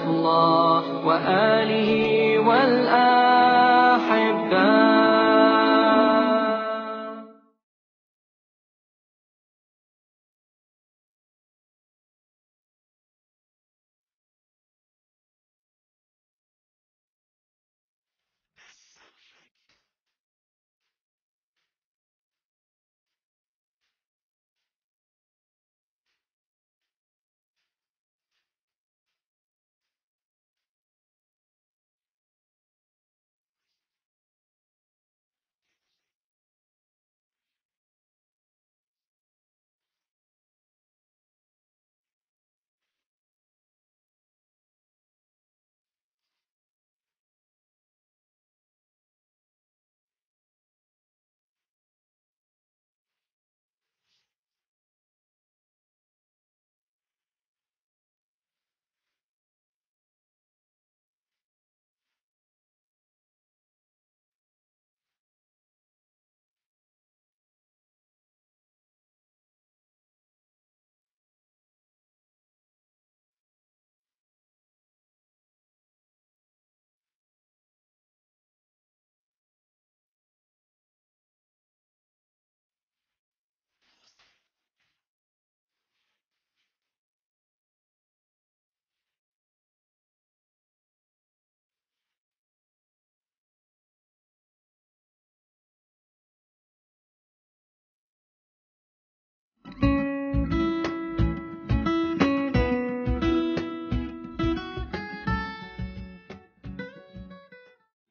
الله وآله والأحبة.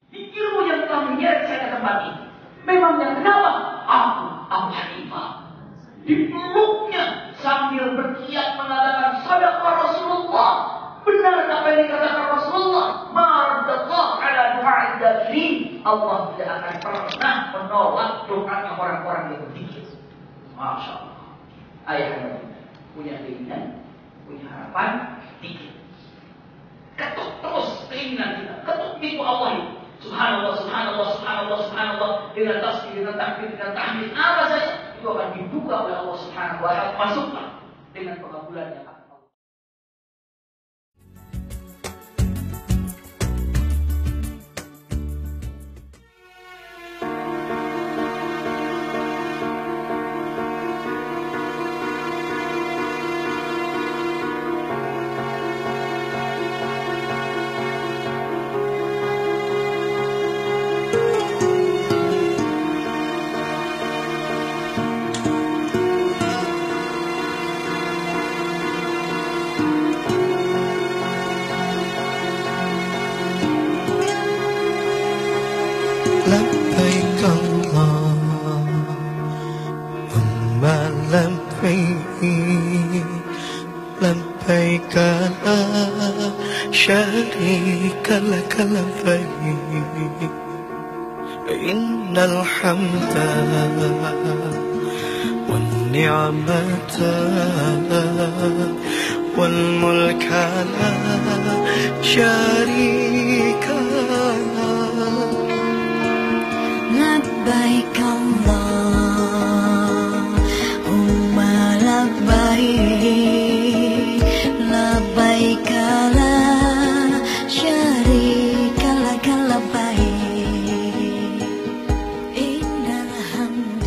Ilmu yang telah menyeret saya ke tempat ini. Memangnya kenapa? Aku Abu Hanifah dipeluknya sambil berkiat mengatakan sadaqah Rasulullah. Benar apa yang dikatakan Rasulullah. Ma'ardallah ala du'a'id dakirin. Allah tidak akan pernah menolak doanya orang-orang yang berzikir. Masya Allah. Ayah anda punya keinginan, punya harapan, zikir. Ketuk terus keinginan kita. Ketuk pintu Allah itu. Subhanallah, subhanallah, subhanallah, subhanallah. Dengan tasbih, dengan takbir, dengan tahmid, apa saja itu akan dibuka oleh Allah Subhanahu wa taala. Masuklah dengan pengabulannya. لبيك اللهم لبيك لبيك لا شريك لك لبيك إن الحمد والنعمة والملك لا شريك لبيك اللهم لبيك لبيك لا شريك لك لبيك إن الحمد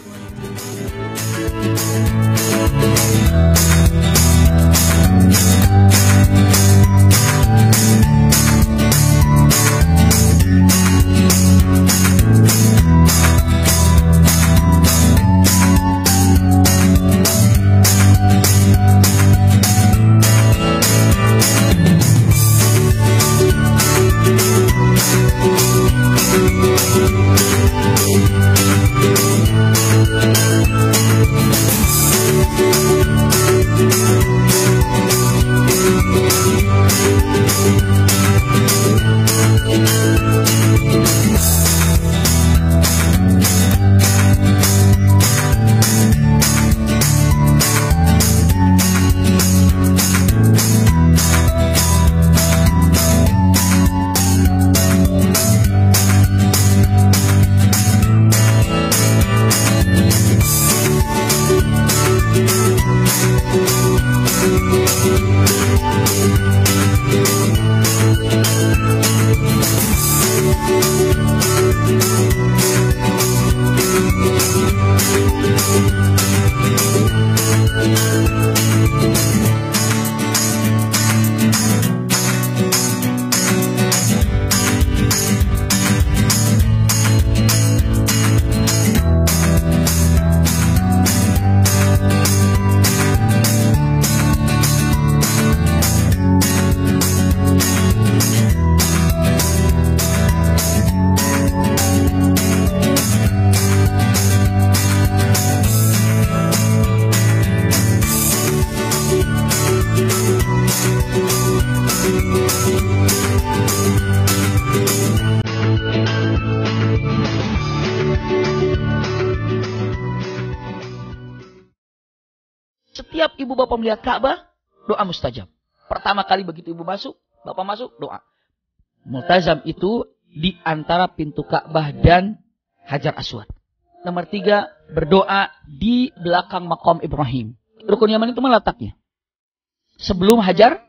والنعمة ibu bapak melihat Ka'bah, doa mustajab. Pertama kali begitu ibu masuk, bapak masuk, doa. Multazam itu di antara pintu Ka'bah dan Hajar Aswad. Nomor 3, berdoa di belakang makam Ibrahim. Rukun Yaman itu meletaknya sebelum Hajar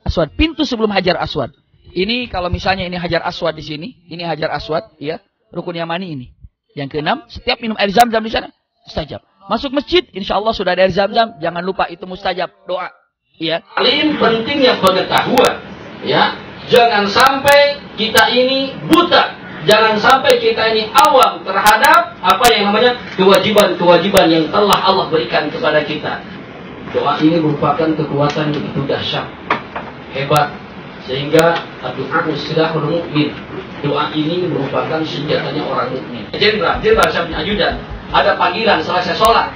Aswad, pintu sebelum Hajar Aswad. Ini kalau misalnya ini Hajar Aswad di sini, ini Hajar Aswad, ya. Rukun Yamani ini. Yang ke-6, setiap minum air Zam-Zam di sana mustajab. Masuk masjid, insya Allah sudah ada air Zam-Zam, jangan lupa itu mustajab, doa. Ya. Paling pentingnya pengetahuan, ya. Jangan sampai kita ini buta. Jangan sampai kita ini awam terhadap apa yang namanya kewajiban-kewajiban yang telah Allah berikan kepada kita. Doa ini merupakan kekuatan yang begitu dahsyat, hebat, sehingga doa silahul mukmin. Doa ini merupakan senjatanya orang mukmin. Jenderal Syabni Ajudan, ada panggilan selesai sholat.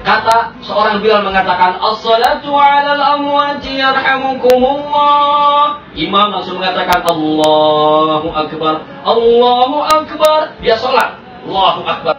Kata seorang Bilal mengatakan, as-salatu 'alal amwati yarhamukumullah. Imam langsung mengatakan, Allahu Akbar, Allahu Akbar. Dia sholat, Allahu Akbar.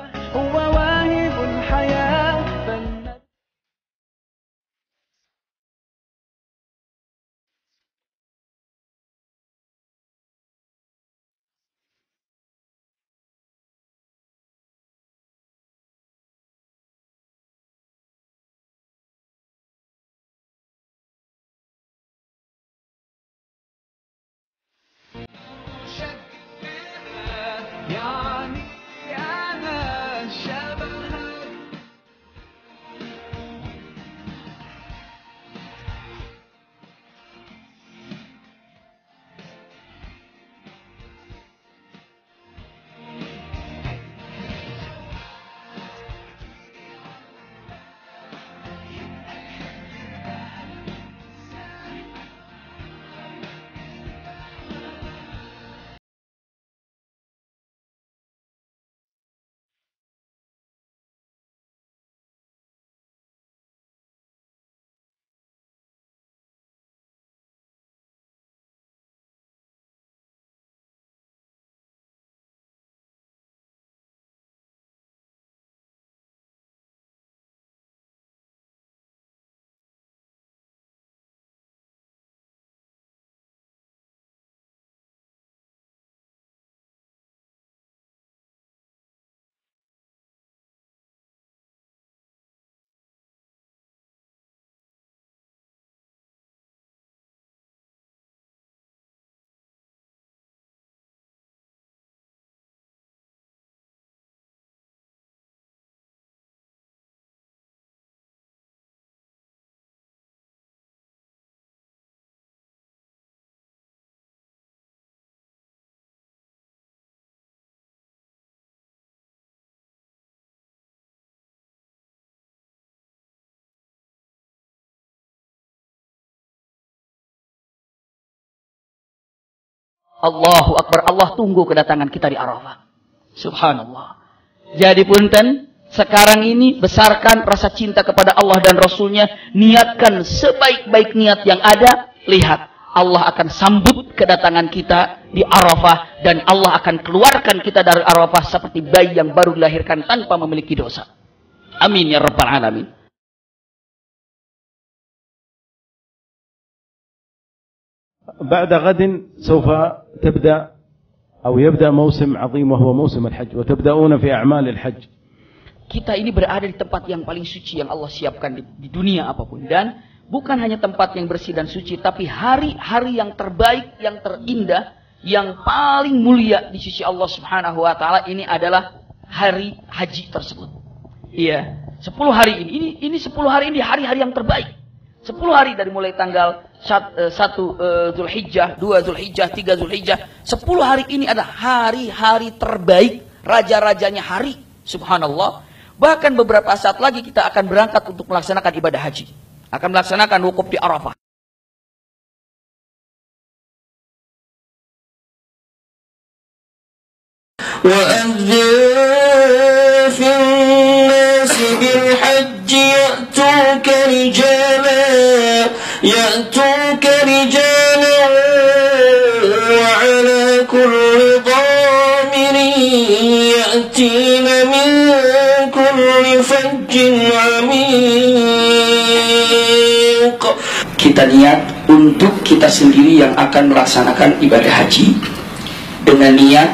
Allahu Akbar, Allah tunggu kedatangan kita di Arafah. Subhanallah. Jadi punten, sekarang ini besarkan rasa cinta kepada Allah dan Rasulnya. Niatkan sebaik-baik niat yang ada. Lihat, Allah akan sambut kedatangan kita di Arafah. Dan Allah akan keluarkan kita dari Arafah seperti bayi yang baru dilahirkan tanpa memiliki dosa. Amin ya Rabbal Alamin. بعد غد سوف تبدأ أو يبدأ موسم عظيم وهو موسم الحج وتبدأون في أعمال الحج. Kita ini berada di tempat yang paling suci yang Allah siapkan di dunia apapun. Dan bukan hanya tempat yang bersih dan suci, tapi hari-hari yang terbaik, yang terindah, yang paling mulia di sisi Allah Subhanahu wa taala ini adalah hari haji tersebut. Iya, 10 hari ini 10 hari ini hari-hari yang terbaik. 10 hari dari mulai tanggal 1 Zulhijjah, 2 Zulhijjah, 3 Zulhijjah. 10 hari ini adalah hari-hari terbaik, raja-rajanya hari. Subhanallah. Bahkan beberapa saat lagi kita akan berangkat untuk melaksanakan ibadah haji. Akan melaksanakan wukuf di Arafah. يأتوك رجالا وعلى كل ضامر يأتين من كل فج عميق kita niat untuk kita sendiri yang akan melaksanakan ibadah haji dengan niat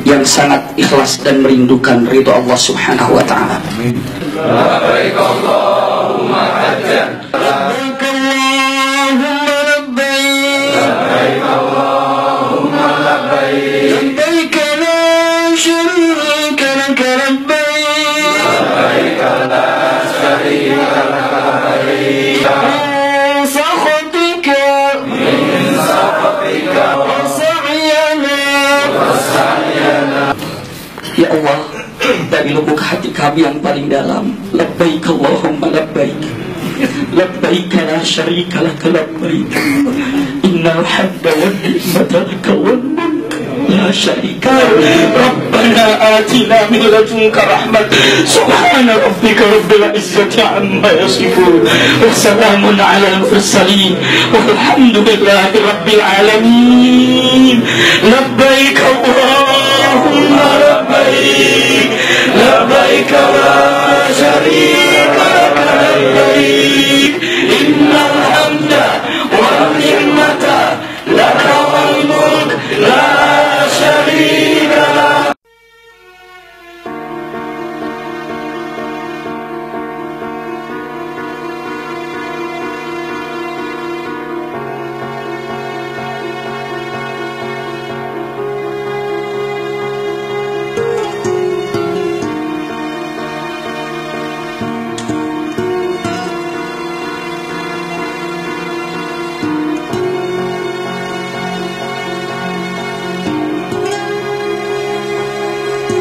yang sangat ikhlas dan merindukan ridho Allah Subhanahu wa taala. Amin. Labbaik Allahumma hajjan. Labbaik Allahumma labbaik. Labbaik Allahumma labbaik. Labbaik la syarika lak labbaik. Labbaik la syarika lak labbaik. Min sakhatika wa sa'yana. Ya Allah, dari lubuk hati kami yang paling dalam, labbaik Allahumma labbaik. Labbaik la syarika lak labbaik. Innal hamda wan ni'mata laka wal mulk la syarika lak. Rabbana atina min ladunka rahmah. Subhana rabbika rabbil izzati amma yasifun. Wa salamun alal mursalin. Walhamdulillahi rabbil alamin. Labbaik Allahumma labbaik. Labbaik la syarika lak labbaik. Innal hamda wan ni'mata laka wal mulk la syarika lak.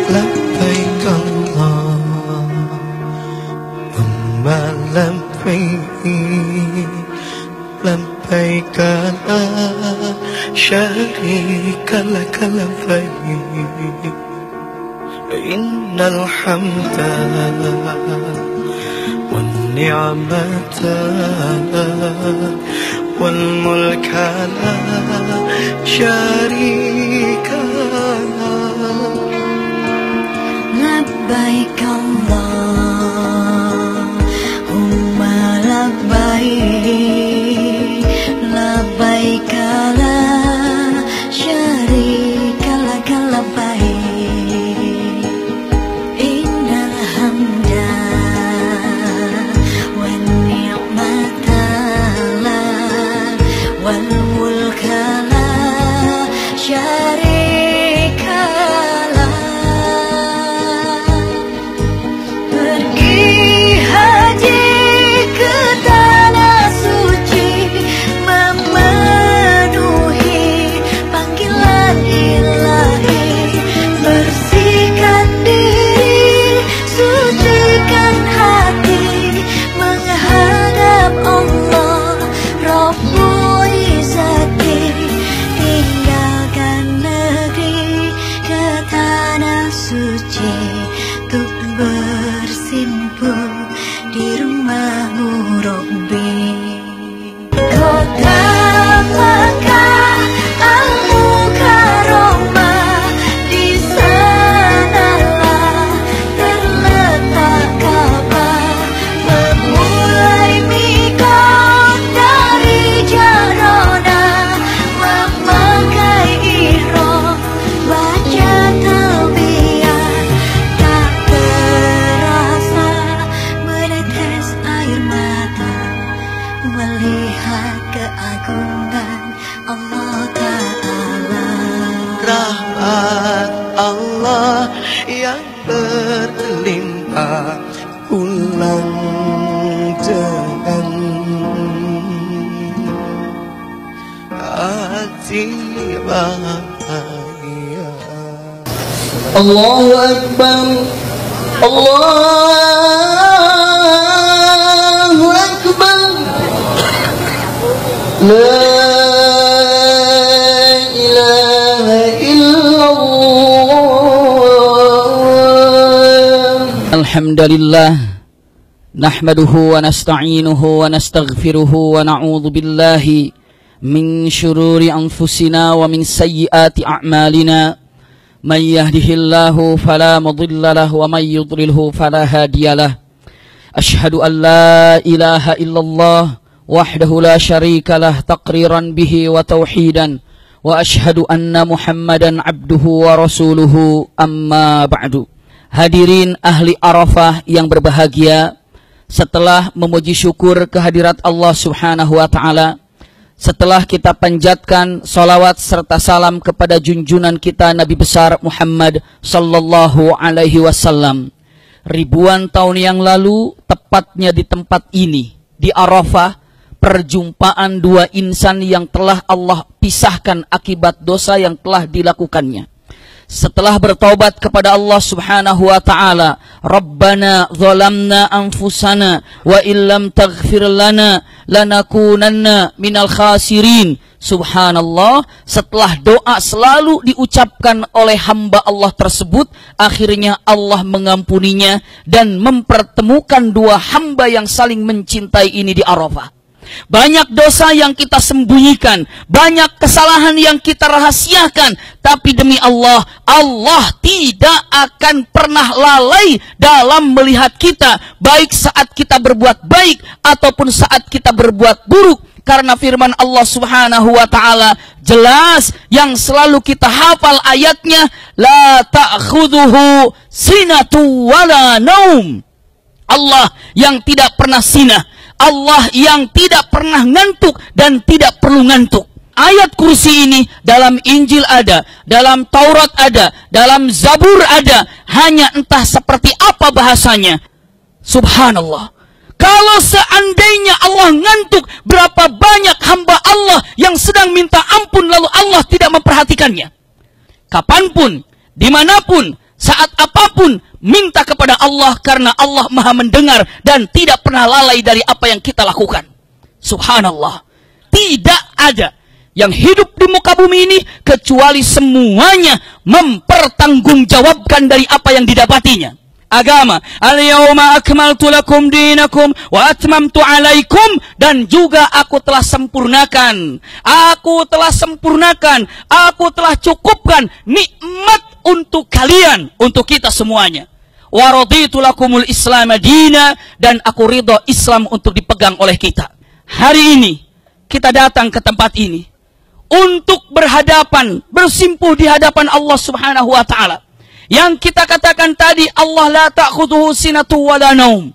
Labbaik Allahumma labbaik. Labbaik la syarika lak labbaik. Innal hamda wan ni'mata wal mulka la syarika lak. Labbaik Allahumma labbaik. Labbaik la syarika lak labbaik. Innal hamda wan ni'mata lak wal mulka la syarika lak. Pergi haji ke tanah suci, memenuhi panggilan ilahi. Bersihkan diri, sucikan hati, menghadap Allah Rabbul Izzati. Tinggalkan negeri ke tanah suci, untuk bersimpuh di rumahmu Rabbi. Kota Makkah Al-Mukarramah, di sanalah terletak Ka'bah. Memulai miqat dari Jarona, memakai ihram, baca talbiyah. Tak terasa menetes air mata, melihat keagungan Allah Ta'ala. Rahmat Allah yang berlimpah pulang dengan hati bahagia. Allahu Akbar. Allahu Akbar. La ilaha illallah. Alhamdulillah, nahmaduhu wa nasta'inuhu wa nastaghfiruhu wa na'udzu billahi min syururi anfusina wa min sayyiati a'malina. Man yahdihillahu fala mudilla lahu wa man yudlilhu fala hadiyalah. Asyhadu an la ilaha illallah وحده لا شريك له تقريرا به وتوحيدا وأشهد أن محمدا عبده ورسوله أما بعد. Hadirin ahli Arafah yang berbahagia, setelah memuji syukur kehadirat Allah Subhanahu wa Ta'ala, setelah kita panjatkan salawat serta salam kepada junjungan kita Nabi besar Muhammad sallallahu alaihi wasallam, ribuan tahun yang lalu, tepatnya di tempat ini, di Arafah, perjumpaan dua insan yang telah Allah pisahkan akibat dosa yang telah dilakukannya. Setelah bertaubat kepada Allah Subhanahu wa Ta'ala, Rabbana zalamna anfusana wa illam taghfir lana lanakunanna minal khasirin. Subhanallah, setelah doa selalu diucapkan oleh hamba Allah tersebut, akhirnya Allah mengampuninya dan mempertemukan dua hamba yang saling mencintai ini di Arafah. Banyak dosa yang kita sembunyikan, banyak kesalahan yang kita rahasiakan, tapi demi Allah, Allah tidak akan pernah lalai dalam melihat kita, baik saat kita berbuat baik ataupun saat kita berbuat buruk. Karena firman Allah Subhanahu wa Ta'ala jelas yang selalu kita hafal ayatnya, la ta'khudhuhu sinatu wala naum. Allah yang tidak pernah sinah, Allah yang tidak pernah ngantuk dan tidak perlu ngantuk. Ayat kursi ini dalam Injil ada, dalam Taurat ada, dalam Zabur ada, hanya entah seperti apa bahasanya. Subhanallah. Kalau seandainya Allah ngantuk, berapa banyak hamba Allah yang sedang minta ampun lalu Allah tidak memperhatikannya. Kapanpun, dimanapun, saat apapun, minta kepada Allah karena Allah maha mendengar dan tidak pernah lalai dari apa yang kita lakukan. Subhanallah. Tidak ada yang hidup di muka bumi ini kecuali semuanya mempertanggungjawabkan dari apa yang didapatinya. Agama, al-yawma akmaltu lakum dinakum wa atmamtu alaikum, dan juga aku telah sempurnakan, aku telah cukupkan nikmat untuk kalian, untuk kita semuanya. Wa raditu lakumul Islam madina, dan aku ridho Islam untuk dipegang oleh kita. Hari ini kita datang ke tempat ini untuk berhadapan, bersimpuh di hadapan Allah Subhanahu wa Ta'ala. Yang kita katakan tadi, Allah la ta'khudhuhu sinatu wala naum.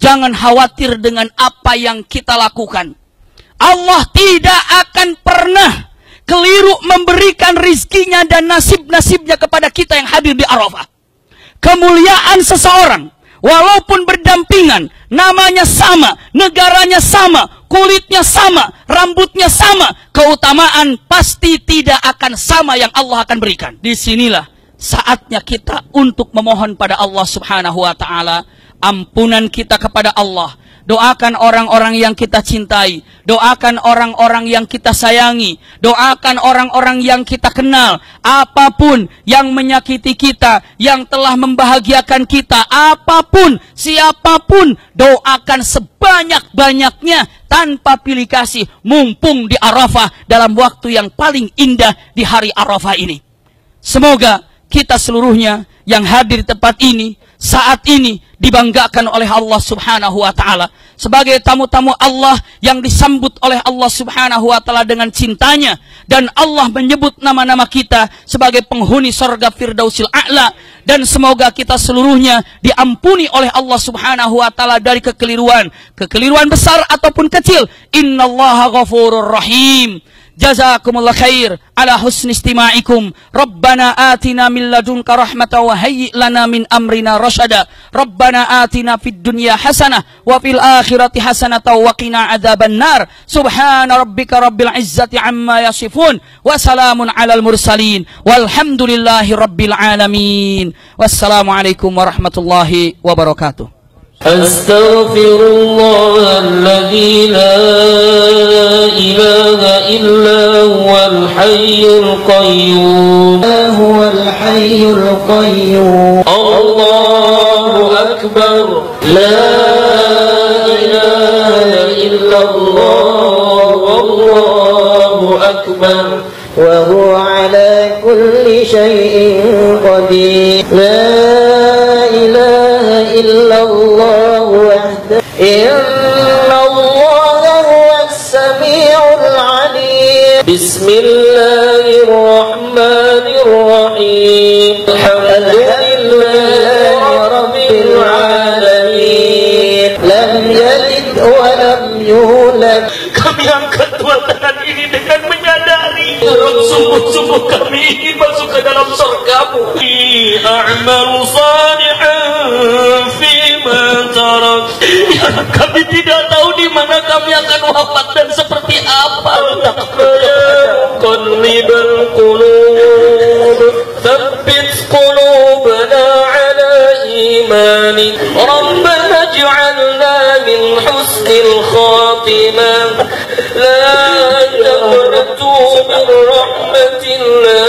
Jangan khawatir dengan apa yang kita lakukan. Allah tidak akan pernah keliru memberikan rizkinya dan nasib-nasibnya kepada kita yang hadir di Arafah. Kemuliaan seseorang, walaupun berdampingan, namanya sama, negaranya sama, kulitnya sama, rambutnya sama, keutamaan pasti tidak akan sama yang Allah akan berikan. Disinilah saatnya kita untuk memohon pada Allah Subhanahu wa Ta'ala ampunan kita kepada Allah. Doakan orang-orang yang kita cintai, doakan orang-orang yang kita sayangi, doakan orang-orang yang kita kenal. Apapun yang menyakiti kita, yang telah membahagiakan kita, apapun, siapapun, doakan sebanyak-banyaknya tanpa pilih kasih, mumpung di Arafah dalam waktu yang paling indah di hari Arafah ini. Semoga kita seluruhnya yang hadir di tempat ini saat ini dibanggakan oleh Allah Subhanahu wa Ta'ala sebagai tamu-tamu Allah yang disambut oleh Allah Subhanahu wa Ta'ala dengan cintanya, dan Allah menyebut nama-nama kita sebagai penghuni surga Firdausil A'la. Dan semoga kita seluruhnya diampuni oleh Allah Subhanahu wa Ta'ala dari kekeliruan besar ataupun kecil. Innallaha ghafurur rahim. Jazakumullah khair ala husni istima'ikum. Rabbana atina min ladunka rahmatan wa hayyi' lana min amrina rasyada. Rabbana atina fid dunya hasanah wa fil akhirati hasanah wa qina adzaban nar. Subhana rabbika rabbil izzati amma yasifun wa salamun alal mursalin walhamdulillahi rabbil alamin. Wassalamualaikum warahmatullahi wabarakatuh. أستغفر الله الذي لا إله إلا هو الحي القيوم هو الحي القيوم الله أكبر لا إله إلا الله والله أكبر وهو على كل شيء قدير لا إله إلا الله وحده إن الله هو العليم. بسم الله الرحمن الرحيم. الحمد لله رب العالمين. لم يلد ولم يولد. Kami angkat dua tangan ini dengan menyadari sungguh-sungguh kami ingin masuk ke dalam surga-Mu. A'malu salihan fima tarak. Yang kami tidak tahu di mana kami akan wafat dan seperti apa. Qallibal qulub, tsabbit qulubana ala imanik. Rabbana ij'alna min husnil khatimah. La taqnatu min rahmatillah.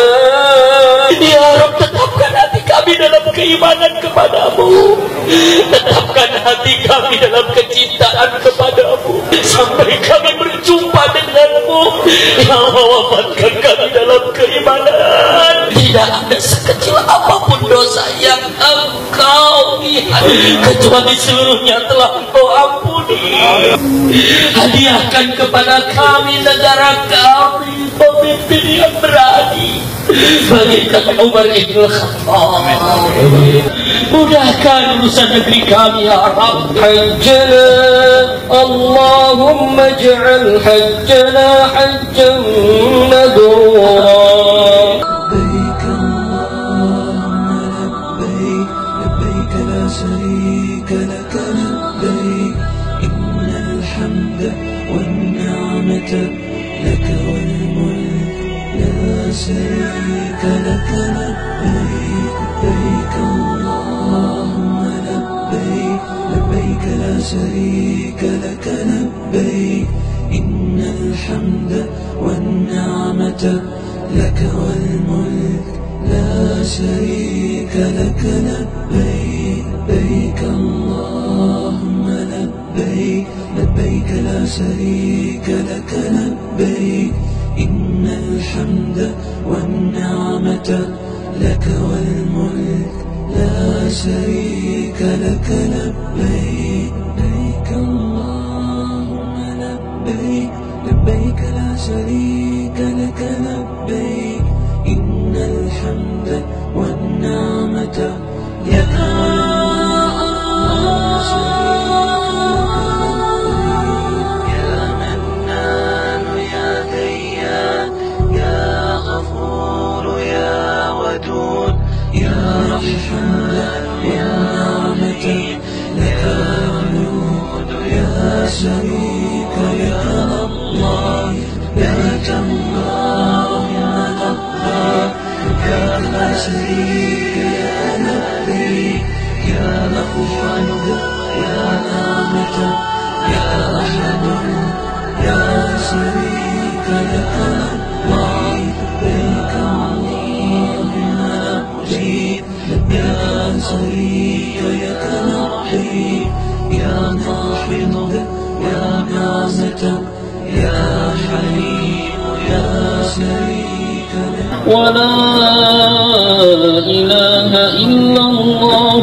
Ya Rabb, tetapkan hati kami dalam keimanan kepadamu. Tetapkan hati kami dalam kecintaan kepadamu sampai kami berjumpa denganmu. Ya Allah, wafatkan kami dalam keimanan. Tidak ada sekecil apapun dosa yang Engkau lihat kecuali seluruhnya telah Engkau ampuni. Hadiahkan kepada kami negara kami, pemimpin yang berani bagaikan Umar ibn Khattab. Mudahkan urusan negeri kami ya Rabb. Hajjana Allahumma ij'al hajjana hajjan mabrura. لبيك اللهم لبيك لبيك لا شريك لك لبيك إن الحمد والنعمة لك والملك لا شريك لك لبيك لبيك اللهم لبيك لبيك لا شريك لك لبيك إن الحمد والنعمة لك والملك لا شريك لك لبيك لبيك اللهم لبيك لبيك لا شريك لك لبيك إن الحمد والنعمة لك والملك لا شريك لك لبيك لبيك اللهم لبيك لبيك لا شريك لك لبيك إن الحمد والنعمة لك يا منان يا ديان يا غفور يا ودود يا رحمن يا نعمة لك الجود يا شريك يا الله لك الله يا غفار يا لا شريك يا نبي يا غفور يا نعمة يا أحد يا شريك لك الله لبيك اللهم لبيك يا شريك لك رحيم يا ناحض يا نعمة يا حليم يا شريك لك. ولا إله إلا الله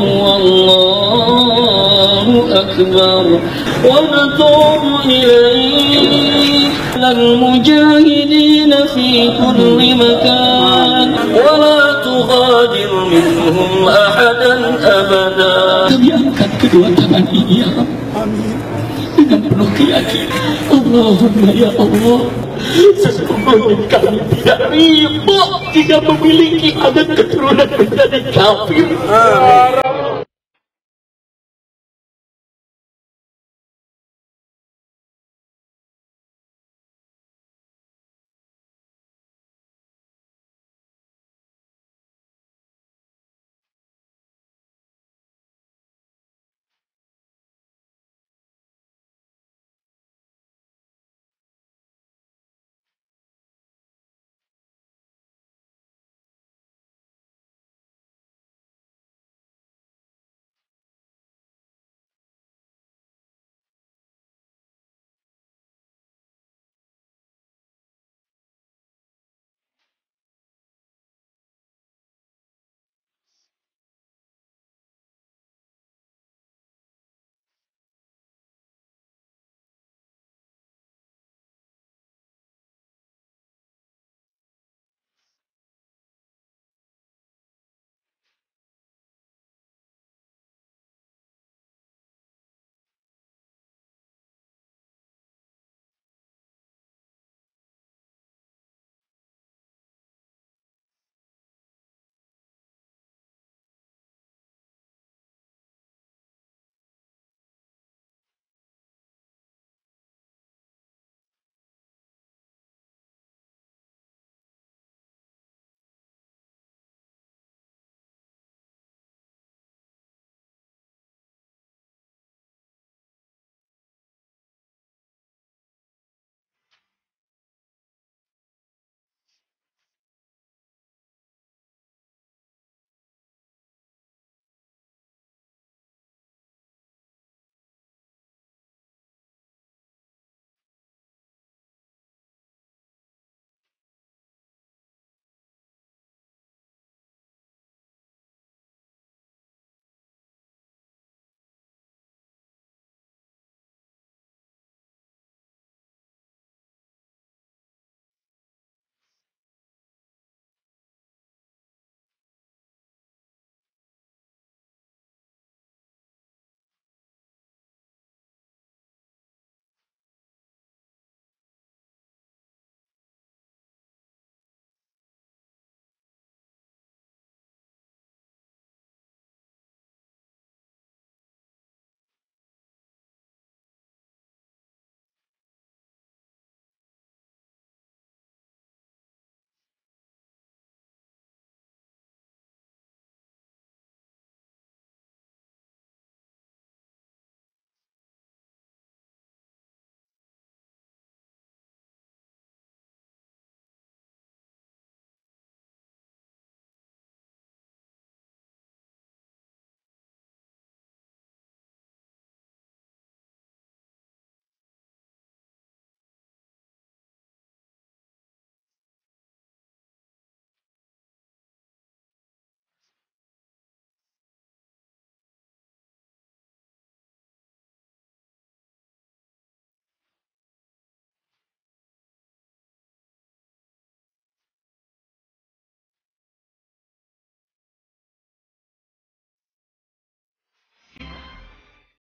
والله أكبر. ونتوب إليك للمجاهدين في كل مكان ولا تغادر منهم أحدا أبدا. Kami angkat kedua tangan ini ya Rabb. Amin. Dengan penuh keyakinan. Allahumma ya Allah, sesungguhnya kami tidak ridho jika memiliki anak keturunan menjadi kafir.